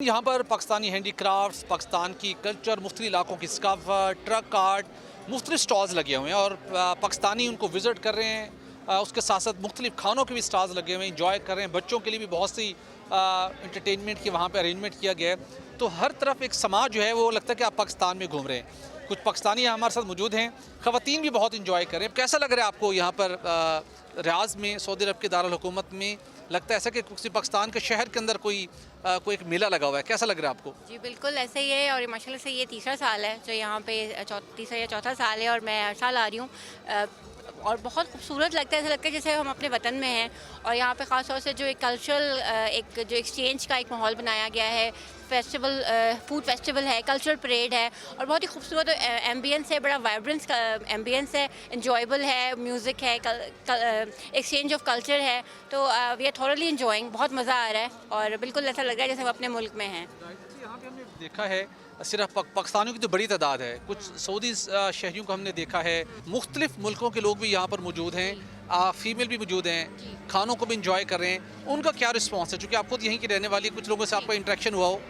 यहाँ पर पाकिस्तानी हैंडीक्राफ्ट्स, पाकिस्तान की कल्चर, मुख्तलिफ इलाकों की सकाफत, ट्रक आर्ट, मुख्तलिफ स्टॉल्स लगे हुए हैं और पाकिस्तानी उनको विज़िट कर रहे हैं। उसके साथ साथ मुख्तलिफ खानों के भी स्टॉल्स लगे हुए हैं, इंजॉय कर रहे हैं। बच्चों के लिए भी बहुत सी इंटरटेनमेंट की वहाँ पर अरेंजमेंट किया गया है। तो हर तरफ एक समाज जो है वो लगता है कि आप पाकिस्तान में घूम रहे हैं। कुछ पाकिस्तानी यहाँ हमारे साथ मौजूद हैं, ख़वातीन भी बहुत इंजॉय कर रहे हैं। कैसा लग रहा है आपको यहाँ पर रियाज में, सऊदी अरब के दारुल हुकूमत में? लगता है ऐसा कि किसी पाकिस्तान के शहर के अंदर कोई एक मेला लगा हुआ है। कैसा लग रहा है आपको? जी बिल्कुल ऐसे ही है और माशाल्लाह से ये तीसरा साल है जो यहाँ पे तीसरा या चौथा साल है और मैं हर साल आ रही हूँ। और बहुत खूबसूरत लगता है, ऐसा लगता है जैसे हम अपने वतन में हैं। और यहाँ पे ख़ास तौर से जो एक कल्चरल एक जो एक्सचेंज का एक माहौल बनाया गया है, फेस्टिवल फूड फेस्टिवल है, कल्चरल परेड है और बहुत ही खूबसूरत एम्बियंस है, बड़ा वाइब्रेंस का एम्बियंस है, इंजॉयबल है, म्यूज़िक है, एक्सचेंज ऑफ कल्चर है। तो वी आर थॉरली इंजॉइंग, बहुत मज़ा आ रहा है और बिल्कुल ऐसा लग रहा है जैसे हम अपने मुल्क में हैं। यहाँ पे हमने देखा है सिर्फ पाकिस्तानियों की तो बड़ी तादाद है, कुछ सऊदी शहरियों को हमने देखा है, मुख्तलिफ मुल्कों के लोग भी यहाँ पर मौजूद हैं, फीमेल भी मौजूद हैं, खानों को भी इंजॉय कर रहे हैं। उनका क्या रिस्पॉन्स है? चूँकि आप खुद यहीं की रहने वाली, कुछ लोगों से आपका इंटरेक्शन हुआ हो।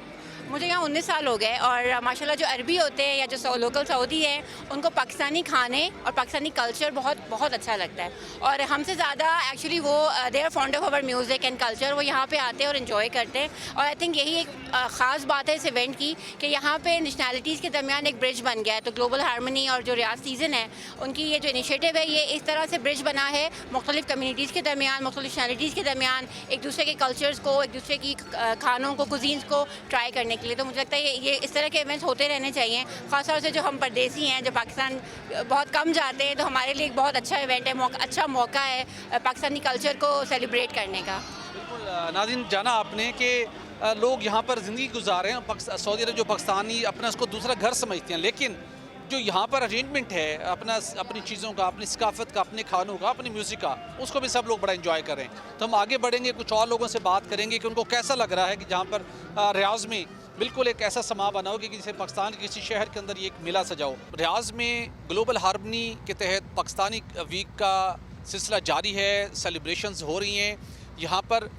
मुझे यहाँ 19 साल हो गए और माशाल्लाह जो अरबी होते हैं या जो लोकल सऊदी हैं उनको पाकिस्तानी खाने और पाकिस्तानी कल्चर बहुत बहुत अच्छा लगता है। और हमसे ज़्यादा एक्चुअली वो they are fond of our music and culture, वो यहाँ पे आते हैं और इन्जॉय करते हैं। और आई थिंक यही एक ख़ास बात है इस इवेंट की कि यहाँ पे नेशनैलिटीज़ के दरमियान एक ब्रिज बन गया है। तो ग्लोबल हारमनी और जो रियाज सीज़न है उनकी ये जो इनिशिएटिव है ये इस तरह से ब्रिज बना है मुख्तलिफ कम्यूनिटीज़ के दरमियान, मुख्तलिफ नेशनैलिटीज़ के दरमियान, एक दूसरे के कल्चर्स को, एक दूसरे की खानों को, कुजीन्स को ट्राई करने के लिए। तो मुझे लगता है ये इस तरह के इवेंट्स होते रहने चाहिए। ख़ासतौर से जो हम परदेसी हैं, जो पाकिस्तान बहुत कम जाते हैं, तो हमारे लिए एक बहुत अच्छा इवेंट है, अच्छा मौका है पाकिस्तानी कल्चर को सेलिब्रेट करने का। बिल्कुल नाज़रीन, जाना आपने कि लोग यहाँ पर ज़िंदगी गुजार रहे हैं। सऊदी अरब जो पाकिस्तानी अपना उसको दूसरा घर समझते हैं, लेकिन जो यहाँ पर अरेंजमेंट है अपनी चीज़ों का, अपनी सकाफत का, अपने खानों का, अपनी म्यूज़िक का, उसको भी सब लोग बड़ा एंजॉय कर रहे हैं। तो हम आगे बढ़ेंगे, कुछ और लोगों से बात करेंगे कि उनको कैसा लग रहा है कि जहाँ पर रियाज में बिल्कुल एक ऐसा समा बना हो कि जैसे पाकिस्तान के किसी शहर के अंदर ये एक मेला सजाओ। रियाज में ग्लोबल हारमनी के तहत पाकिस्तानी वीक का सिलसिला जारी है, सेलिब्रेशंस हो रही हैं। यहाँ पर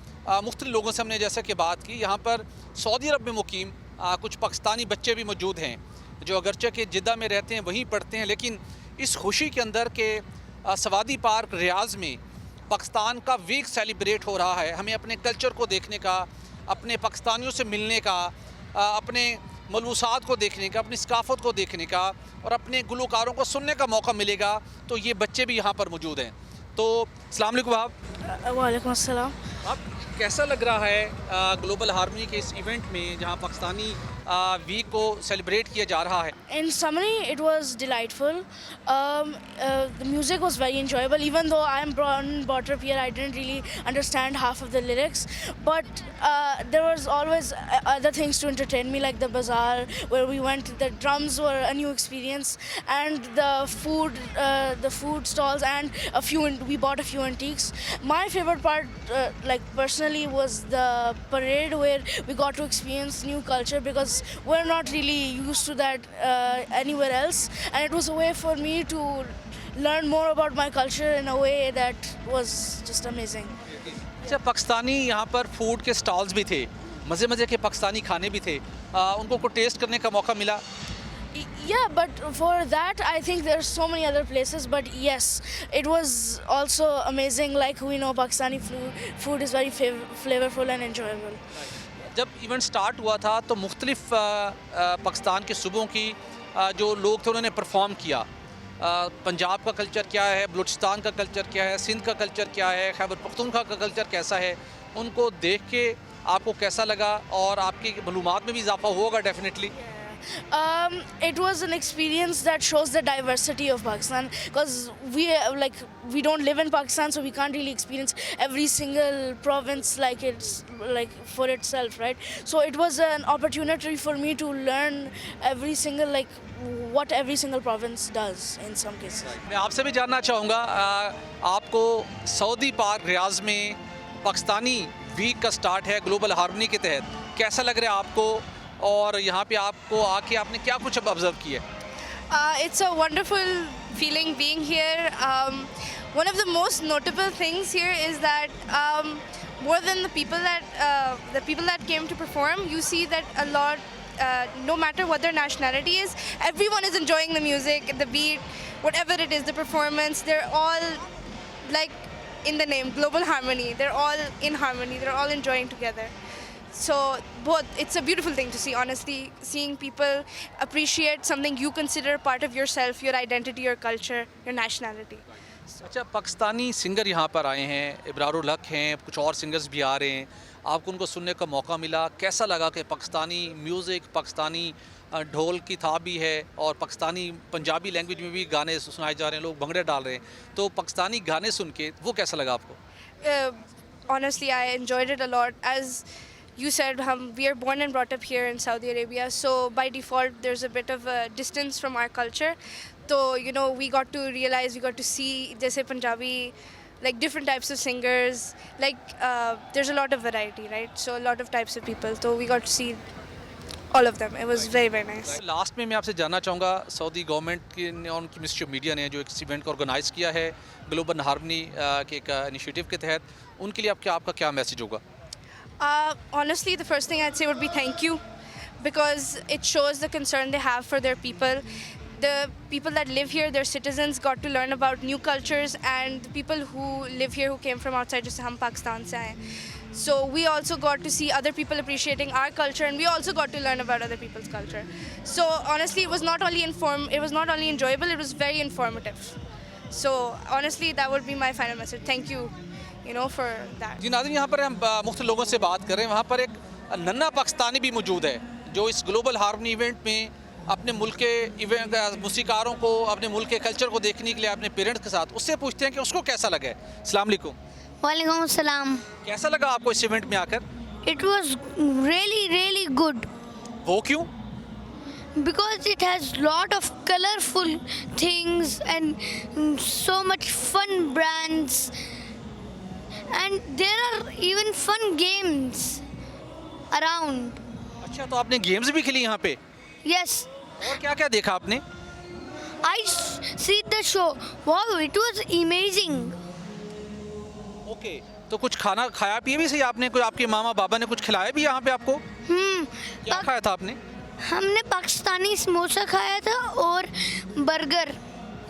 मुख्तलिफ लोगों से हमने जैसा कि बात की, यहाँ पर सऊदी अरब में मुकीम कुछ पाकिस्तानी बच्चे भी मौजूद हैं जो अगरचे के जिद्दा में रहते हैं, वहीं पढ़ते हैं, लेकिन इस खुशी के अंदर के सवादी पार्क रियाज में पाकिस्तान का वीक सेलिब्रेट हो रहा है। हमें अपने कल्चर को देखने का, अपने पाकिस्तानियों से मिलने का, अपने मलबूसात को देखने का, अपनी सकाफत को देखने का और अपने गुलकारों को सुनने का मौका मिलेगा। तो ये बच्चे भी यहाँ पर मौजूद हैं। तो अस्सलाम वालेकुम आप। वालेकुम अस्सलाम। आप कैसा लग रहा है ग्लोबल हारमनी के इस इवेंट में जहाँ पाकिस्तानी वीक को सेलिब्रेट किया जा रहा है? In summary, it was delightful. The music was very enjoyable. Even though I am born and brought up here, I didn't really understand half of the lyrics. But there was always other things to entertain me, like the bazaar where we went. The drums were a new experience, and the food stalls, and we bought a few antiques. My favorite part, like personally, was the parade where we got to experience new culture because we're not really used to that anywhere else, and it was a way for me to learn more about my culture in a way that was just amazing. अच्छा, पाकिस्तानी यहाँ पर food के stalls भी थे, मज़े मज़े के पाकिस्तानी खाने भी थे, उनको टेस्ट करने का मौका मिला? Yeah, but for that I think there's so many other places, but yes, it was also amazing. Like we know Pakistani food is very flavorful and enjoyable. जब इवेंट स्टार्ट हुआ था तो मुख्तलिफ पाकिस्तान के सूबों की जो लोग थे उन्होंने परफॉर्म किया। पंजाब का कल्चर क्या है, बलूचिस्तान का कल्चर क्या है, सिंध का कल्चर क्या है, खैबर पख्तूनख्वा का कल्चर कैसा है, उनको देख के आपको कैसा लगा और आपकी मालूमात में भी इजाफा होगा definitely? It was an experience that shows the diversity of Pakistan, because we don't live in Pakistan, so we can't really experience every single province like it's like for itself, right? So it was an opportunity for me to learn what every single province does in some cases. मैं आपसे भी जानना चाहूँगा, आपको Saudi park रियाज में Pakistani week का start है global harmony के तहत, कैसा लग रहा है आपको और यहाँ पे आपको आके आपने क्या कुछ ऑब्जर्व किया? It's a wonderful feeling being here. one of the most notable things here is that more than the people that came to perform, you see that a lot, no matter what their nationality is, everyone is enjoying the music, the beat, whatever it is, the performance. They're all like in the name, global harmony. They're all in harmony. They're all enjoying together. So both, it's a beautiful thing to see, honestly, seeing people appreciate something you consider part of yourself, your identity, your culture, your nationality. अच्छा, Pakistani singer यहाँ पर आए हैं, इब्रारुल हक हैं, कुछ और singers भी आ रहे हैं, आपको उनको सुनने का मौका मिला, कैसा लगा कि पाकिस्तानी म्यूज़िक, पाकिस्तानी ढोल की थाप भी है और पाकिस्तानी पंजाबी लैंग्वेज में भी गाने सुनाए जा रहे हैं, लोग भंगड़े डाल रहे हैं, तो पाकिस्तानी गाने सुन के वो कैसा लगा आपको? Honestly, I enjoyed it a lot. As you said, we are born and brought up here in Saudi Arabia, so by default there's a bit of a distance from our culture. So, you know, we got to realize, we got to see, jaise Punjabi, like different types of singers, like there's a lot of variety, right? So a lot of types of people. So we got to see all of them. It was very, very nice. Last में मैं आपसे जानना चाहूँगा, Saudi government की ने और उनकी ministry of media ने जो इस इवेंट को ऑर्गेनाइज़ किया है ग्लोबल हार्मनी के एक इनिशिएटिव के तहत, उनके लिए आपका क्या मैसेज होगा? Honestly, the first thing I'd say would be thank you, because it shows the concern they have for their people. The people that live here, their citizens, got to learn about new cultures, and the people who live here who came from outside, just hum Pakistan se aaye. So we also got to see other people appreciating our culture, and we also got to learn about other people's culture. So honestly, it was not only enjoyable, it was very informative. So honestly, that would be my final message. Thank you, you know, for that. जी नाज़रीन, यहाँ पर हम मुख्तलिफ लोगों से बात कर रहे हैं, वहाँ पर एक नन्हा पाकिस्तानी भी मौजूद है जो इस ग्लोबल हार्मनी इवेंट में अपने मुल्क के मूसीकारों को, अपने मुल्क के कल्चर को देखने के लिए अपने पेरेंट्स के साथ, उससे पूछते हैं कि उसको कैसा लगा है। अस्सलाम वालेकुम। वालेकुम अस्सलाम। कैसा लगा आपको इस इवेंट में आकर? It was really good. वो क्यों? Because it has lot of colorful things and so much fun brands, and there are even fun games around. अच्छा, तो आपने गेम्स भी खेली यहाँ पे? Yes, और क्या क्या देखा आपने? I see the show. Wow, it was amazing. Okay, तो कुछ खाना खाया पिया भी सही आपने? कोई आपके मामा बाबा ने कुछ खिलाया भी यहाँ पे आपको? क्या खाया था आपने? हमने पाकिस्तानी समोसा खाया था और बर्गर।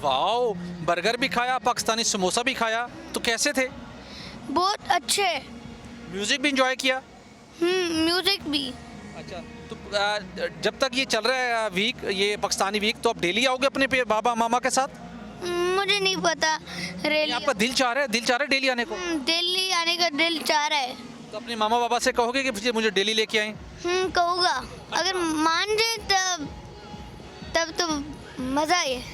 वाओ, बर्गर भी खाया, पाकिस्तानी समोसा भी खाया, तो कैसे थे? बहुत अच्छे। म्यूजिक भी इंजॉय किया? म्यूजिक भी। अच्छा, तो जब तक ये चल रहा है वीक, ये पाकिस्तानी वीक, तो आप डेली आओगे अपने बाबा मामा के साथ? मुझे नहीं पता। रेली आपका दिल चाह रहा है डेली आने को? दिल्ली आने का दिल चाह रहा है। तो अपने मामा बाबा से कहोगे कि मुझे डेली लेके आए? कहूँगा, अगर मान जाए तब तो मज़ा आए।